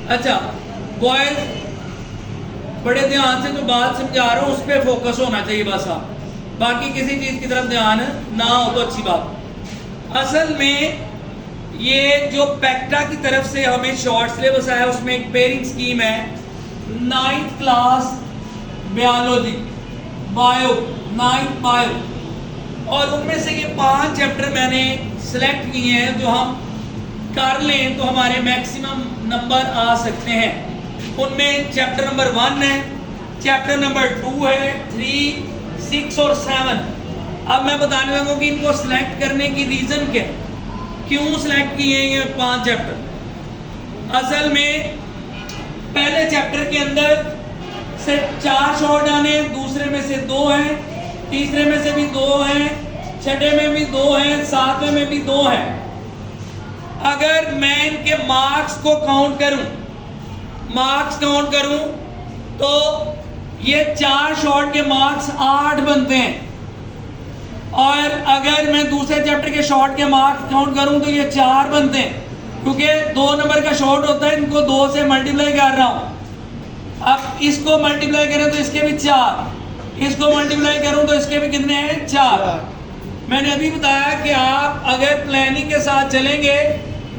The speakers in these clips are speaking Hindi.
अच्छा बॉयज, बड़े ध्यान से जो बात समझा रहा हूँ उस पर फोकस होना चाहिए बस। आप बाकी किसी चीज की तरफ ध्यान ना हो तो अच्छी बात। असल में ये जो पैक्टा की तरफ से हमें शॉर्ट सिलेबस आया उसमें एक पेयरिंग स्कीम है 9th क्लास बायोलॉजी, बायो, और उनमें से ये 5 चैप्टर मैंने सिलेक्ट किए हैं जो हम कर लें तो हमारे मैक्सिमम नंबर आ सकते हैं। उनमें चैप्टर नंबर 1 है, चैप्टर नंबर 2 है, 3, 6 और 7। अब मैं बताने लगूँ कि इनको सिलेक्ट करने की रीज़न क्या है, क्यों सिलेक्ट किए हैं ये 5 चैप्टर। असल में पहले चैप्टर के अंदर से 4 शॉर्ट आने, दूसरे में से 2 हैं, तीसरे में से भी 2 हैं, छठे में भी 2 हैं, 7वें में भी 2 हैं। अगर मैं इनके मार्क्स को काउंट करूं तो ये 4 शॉर्ट के मार्क्स 8 बनते हैं, और अगर मैं दूसरे चैप्टर के शॉर्ट के मार्क्स काउंट करूं तो ये 4 बनते हैं, क्योंकि 2 नंबर का शॉर्ट होता है, इनको 2 से मल्टीप्लाई कर रहा हूं। अब इसको मल्टीप्लाई करें तो इसके भी 4, इसको मल्टीप्लाई करूं तो इसके भी कितने हैं, 4। मैंने अभी बताया कि आप अगर प्लानिंग के साथ चलेंगे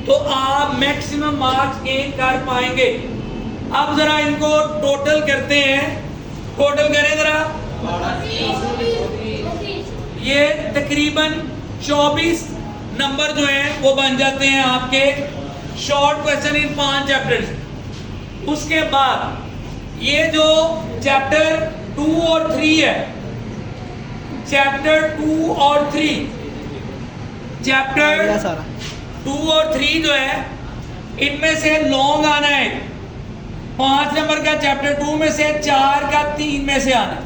तो आप मैक्सिमम मार्क्स गेन कर पाएंगे। अब जरा इनको टोटल करते हैं, टोटल करें जरा। ये तकरीबन 24 नंबर जो हैं वो बन जाते हैं आपके शॉर्ट क्वेश्चन इन 5 चैप्टर्स। उसके बाद ये जो चैप्टर 2 और 3 है, चैप्टर 2 और 3 जो है इनमें से लॉन्ग आना है। 5 नंबर का चैप्टर 2 में से 4 का 3 में से आना है,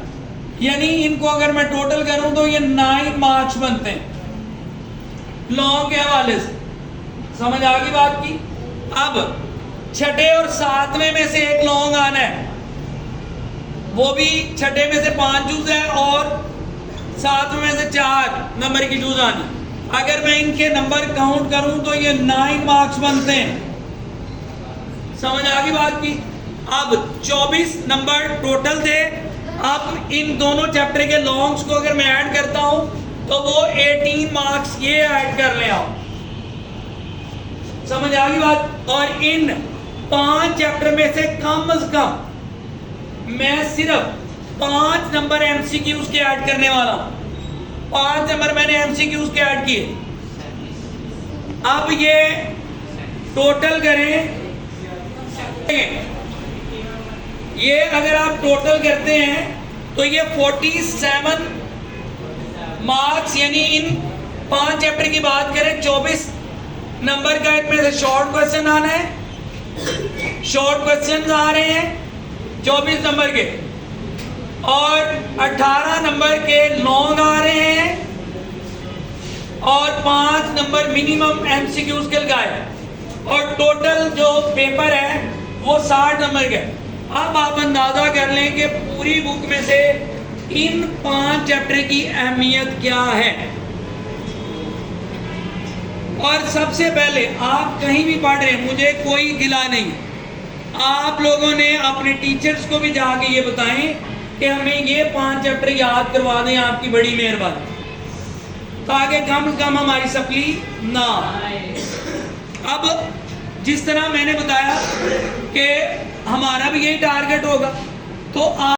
यानी इनको अगर मैं टोटल करूं तो ये 9 मार्क्स बनते हैं लॉन्ग के हवाले से। समझ आ गई बात की। अब छठे और 7वें में से एक लॉन्ग आना है, वो भी छठे में से 5 जूज है और 7वें में से 4 नंबर की जूज आनी। अगर मैं इनके नंबर काउंट करूं तो ये 9 मार्क्स बनते हैं। समझ आ गई बात की। अब 24 नंबर टोटल थे। अब इन दोनों चैप्टर के लॉन्ग्स को अगर मैं ऐड करता हूं तो वो 18 मार्क्स ये ऐड कर ले आप। समझ आ गई बात। और इन 5 चैप्टर में से कम मैं सिर्फ 5 नंबर एमसीक्यूज के ऐड करने वाला हूं। 5 नंबर मैंने एमसीक्यूज के ऐड किए। अब ये टोटल करें, ये अगर आप टोटल करते हैं तो ये 47 मार्क्स, यानी इन 5 चैप्टर की बात करें 24 नंबर का इनमें से शॉर्ट क्वेश्चन आना है, शॉर्ट क्वेश्चन आ रहे हैं 24 नंबर के, और 18 नंबर के लॉन्ग आ रहे हैं, और 5 नंबर मिनिमम एमसीक्यूज के लगाए, और टोटल जो पेपर है वो 60 नंबर के। अब आप अंदाजा कर लें कि पूरी बुक में से इन 5 चैप्टर की अहमियत क्या है। और सबसे पहले आप कहीं भी पढ़ रहे हैं, मुझे कोई गिला नहीं, आप लोगों ने अपने टीचर्स को भी जाके ये बताएं कि हमें ये 5 चैप्टर याद करवा दें, आपकी बड़ी मेहरबानी, ताकि कम से कम हमारी सप्ली ना। अब जिस तरह मैंने बताया कि हमारा भी यही टारगेट होगा, तो